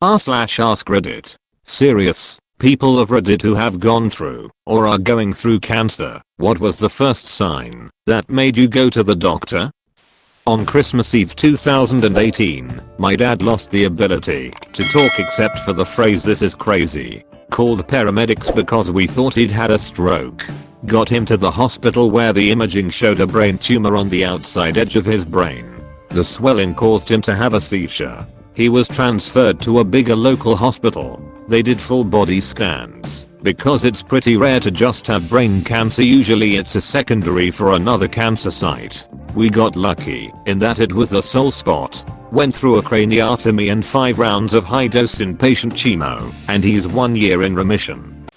r/AskReddit. Serious, people of Reddit who have gone through or are going through cancer, what was the first sign that made you go to the doctor? On Christmas Eve 2018, my dad lost the ability to talk except for the phrase "this is crazy." Called paramedics because we thought he'd had a stroke. Got him to the hospital where the imaging showed a brain tumor on the outside edge of his brain. The swelling caused him to have a seizure. He was transferred to a bigger local hospital. They did full body scans. Because it's pretty rare to just have brain cancer, usually it's a secondary for another cancer site. We got lucky in that it was the sole spot. Went through a craniotomy and 5 rounds of high-dose inpatient chemo, and he's 1 year in remission.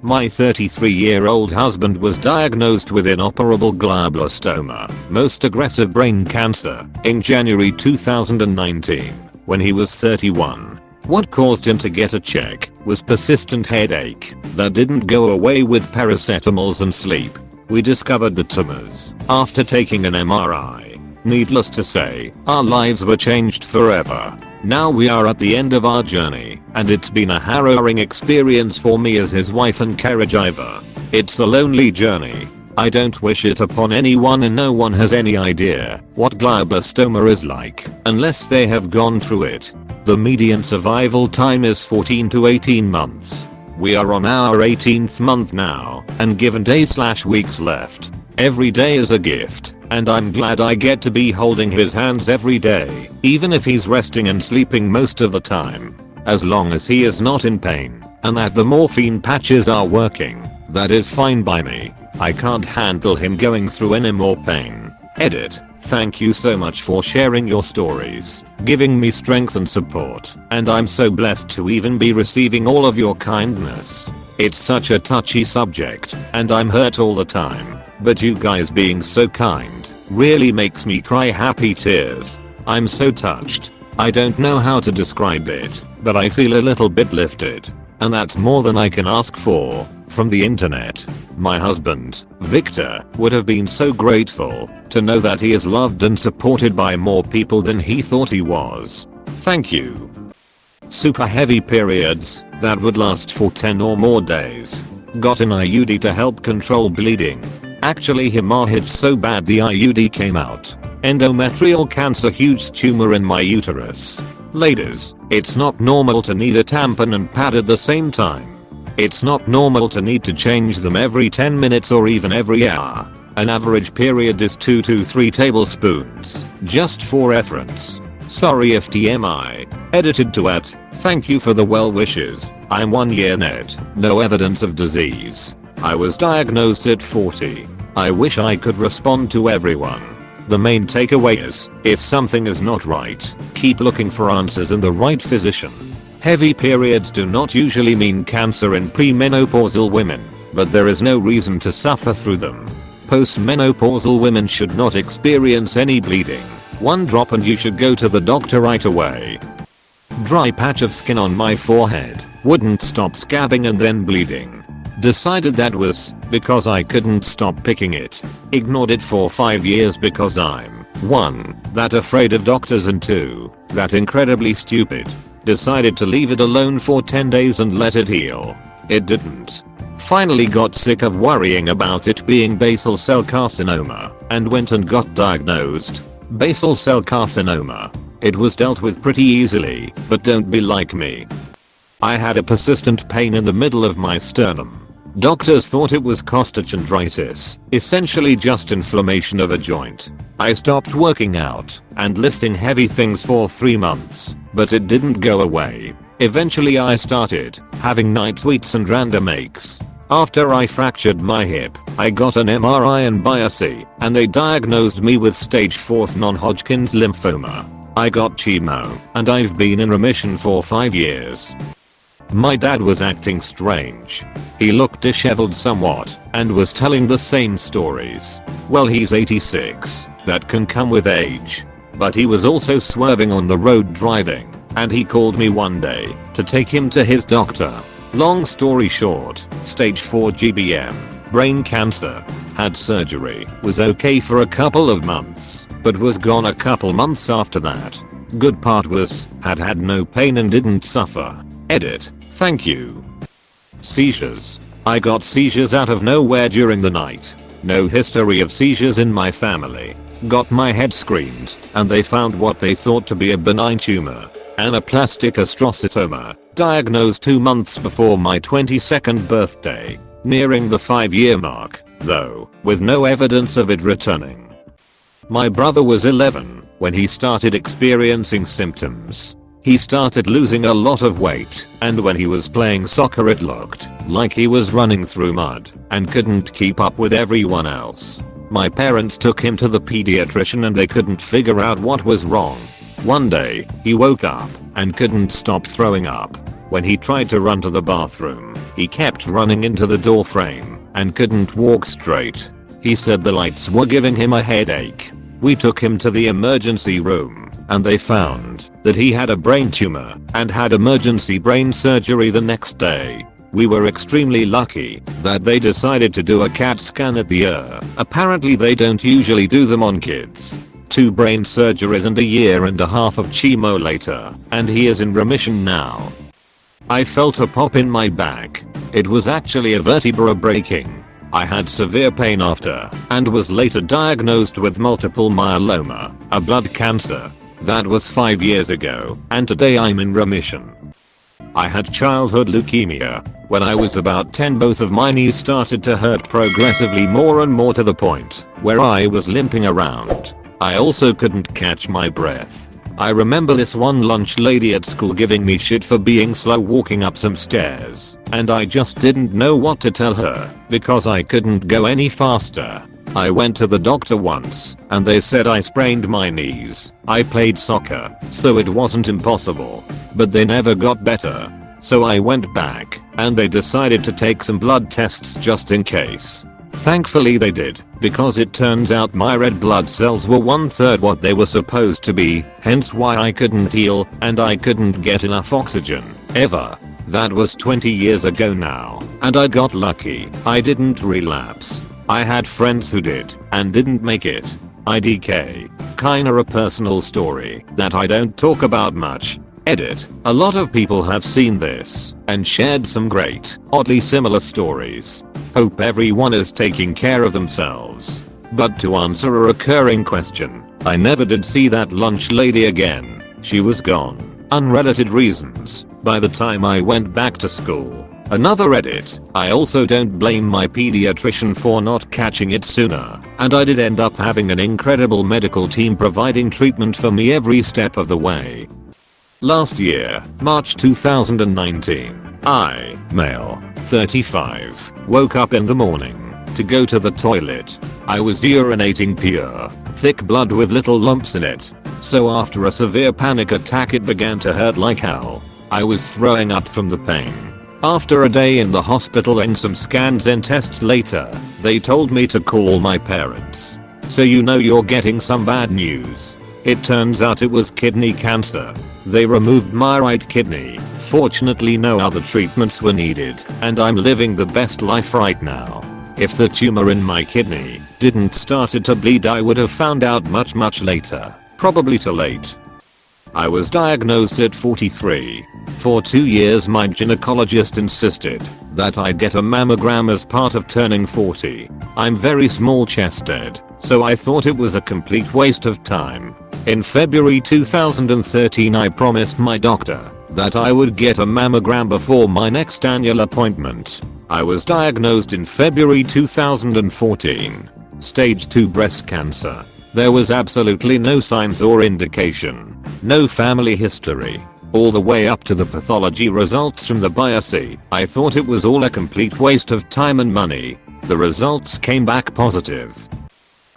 My 33-year-old husband was diagnosed with inoperable glioblastoma, most aggressive brain cancer, in January 2019, when he was 31. What caused him to get a check was persistent headache that didn't go away with paracetamols and sleep. We discovered the tumors after taking an MRI. Needless to say, our lives were changed forever. Now we are at the end of our journey, and it's been a harrowing experience for me as his wife and caregiver. It's a lonely journey. I don't wish it upon anyone, and no one has any idea what glioblastoma is like unless they have gone through it. The median survival time is 14 to 18 months. We are on our 18th month now, and given days/weeks left. Every day is a gift, and I'm glad I get to be holding his hands every day, even if he's resting and sleeping most of the time. As long as he is not in pain, and that the morphine patches are working, that is fine by me. I can't handle him going through any more pain. Edit. Thank you so much for sharing your stories, giving me strength and support, and I'm so blessed to even be receiving all of your kindness. It's such a touchy subject, and I'm hurt all the time, but you guys being so kind really makes me cry happy tears. I'm so touched. I don't know how to describe it, but I feel a little bit lifted, and that's more than I can ask for from the internet. My husband, Victor, would have been so grateful to know that he is loved and supported by more people than he thought he was. Thank you. Super heavy periods that would last for 10 or more days. Got an IUD to help control bleeding. Actually hemorrhaged so bad the IUD came out. Endometrial cancer, huge tumor in my uterus. Ladies, it's not normal to need a tampon and pad at the same time. It's not normal to need to change them every 10 minutes or even every hour. An average period is 2 to 3 tablespoons, just for reference. Sorry if TMI. Edited to add, thank you for the well wishes. I'm 1 year Ned. No evidence of disease. I was diagnosed at 40. I wish I could respond to everyone. The main takeaway is, if something is not right, keep looking for answers in the right physician. Heavy periods do not usually mean cancer in premenopausal women, but there is no reason to suffer through them. Postmenopausal women should not experience any bleeding. 1 drop and you should go to the doctor right away. Dry patch of skin on my forehead, wouldn't stop scabbing and then bleeding. Decided that was because I couldn't stop picking it. Ignored it for 5 years because I'm 1. that afraid of doctors, and 2. that incredibly stupid. Decided to leave it alone for 10 days and let it heal. It didn't. Finally got sick of worrying about it being basal cell carcinoma and went and got diagnosed. Basal cell carcinoma. It was dealt with pretty easily, but don't be like me. I had a persistent pain in the middle of my sternum. Doctors thought it was costochondritis, essentially just inflammation of a joint. I stopped working out and lifting heavy things for 3 months, but it didn't go away. Eventually I started having night sweats and random aches. After I fractured my hip, I got an MRI and biopsy, and they diagnosed me with stage 4 non-Hodgkin's lymphoma. I got chemo, and I've been in remission for 5 years. My dad was acting strange. He looked disheveled somewhat, and was telling the same stories. Well, he's 86, that can come with age. But he was also swerving on the road driving, and he called me one day to take him to his doctor. Long story short, stage 4 GBM, brain cancer. Had surgery, was okay for a couple of months, but was gone a couple months after that. Good part was, had no pain and didn't suffer. Edit. Thank you. Seizures. I got seizures out of nowhere during the night. No history of seizures in my family. Got my head screened, and they found what they thought to be a benign tumor. Anaplastic astrocytoma. Diagnosed 2 months before my 22nd birthday. Nearing the 5-year mark, though, with no evidence of it returning. My brother was 11 when he started experiencing symptoms. He started losing a lot of weight, and when he was playing soccer it looked like he was running through mud and couldn't keep up with everyone else. My parents took him to the pediatrician and they couldn't figure out what was wrong. One day, he woke up and couldn't stop throwing up. When he tried to run to the bathroom, he kept running into the door frame and couldn't walk straight. He said the lights were giving him a headache. We took him to the emergency room and they found that he had a brain tumor and had emergency brain surgery the next day. We were extremely lucky that they decided to do a CAT scan at the ear. Apparently they don't usually do them on kids. 2 brain surgeries and a year and a half of chemo later, and he is in remission now. I felt a pop in my back. It was actually a vertebra breaking. I had severe pain after, and was later diagnosed with multiple myeloma, a blood cancer. That was 5 years ago, and today I'm in remission. I had childhood leukemia. When I was about 10, both of my knees started to hurt progressively more and more to the point where I was limping around. I also couldn't catch my breath. I remember this one lunch lady at school giving me shit for being slow walking up some stairs, and I just didn't know what to tell her because I couldn't go any faster. I went to the doctor once and they said I sprained my knees. I played soccer, so it wasn't impossible, but they never got better. So I went back and they decided to take some blood tests just in case. Thankfully they did, because it turns out my red blood cells were 1/3 what they were supposed to be, hence why I couldn't heal and I couldn't get enough oxygen, ever. That was 20 years ago now, and I got lucky. I didn't relapse. I had friends who did, and didn't make it. IDK. Kinda a personal story that I don't talk about much. Edit. A lot of people have seen this, and shared some great, oddly similar stories. Hope everyone is taking care of themselves. But to answer a recurring question, I never did see that lunch lady again. She was gone. Unrelated reasons, by the time I went back to school. Another edit. I also don't blame my pediatrician for not catching it sooner, and I did end up having an incredible medical team providing treatment for me every step of the way. Last year, March 2019, I, male, 35, woke up in the morning to go to the toilet. I was urinating pure, thick blood with little lumps in it. So after a severe panic attack it began to hurt like hell. I was throwing up from the pain. After a day in the hospital and some scans and tests later, they told me to call my parents. So you know you're getting some bad news. It turns out it was kidney cancer. They removed my right kidney. Fortunately no other treatments were needed, and I'm living the best life right now. If the tumor in my kidney didn't started to bleed I would have found out much later. Probably too late. I was diagnosed at 43. For 2 years my gynecologist insisted that I get a mammogram as part of turning 40. I'm very small chested, so I thought it was a complete waste of time. In February 2013 I promised my doctor that I would get a mammogram before my next annual appointment. I was diagnosed in February 2014. Stage 2 breast cancer. There was absolutely no signs or indication. No family history. All the way up to the pathology results from the biopsy. I thought it was all a complete waste of time and money. The results came back positive.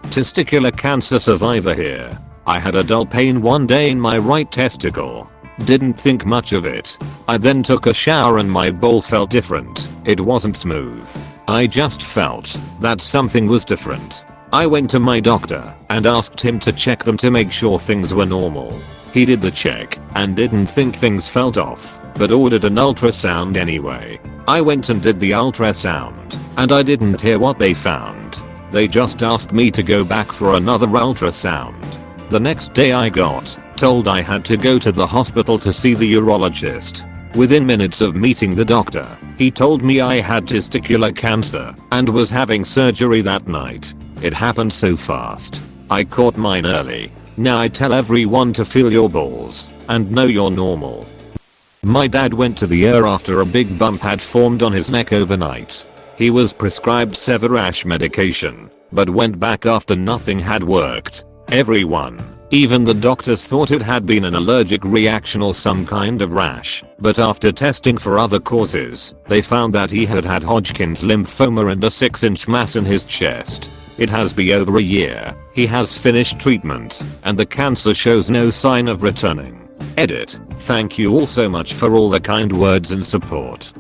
Testicular cancer survivor here. I had a dull pain one day in my right testicle. Didn't think much of it. I then took a shower and my bowl felt different. It wasn't smooth. I just felt that something was different. I went to my doctor and asked him to check them to make sure things were normal. He did the check and didn't think things felt off, but ordered an ultrasound anyway. I went and did the ultrasound, and I didn't hear what they found. They just asked me to go back for another ultrasound. The next day I got Told I had to go to the hospital to see the urologist. Within minutes of meeting the doctor, he told me I had testicular cancer and was having surgery that night. It happened so fast. I caught mine early. Now I tell everyone to feel your balls and know you're normal. My dad went to the ER after a big bump had formed on his neck overnight. He was prescribed Severash medication, but went back after nothing had worked. Everyone, even the doctors, thought it had been an allergic reaction or some kind of rash, but after testing for other causes, they found that he had had Hodgkin's lymphoma and a 6-inch mass in his chest. It has been over a year, he has finished treatment, and the cancer shows no sign of returning. Edit. Thank you all so much for all the kind words and support.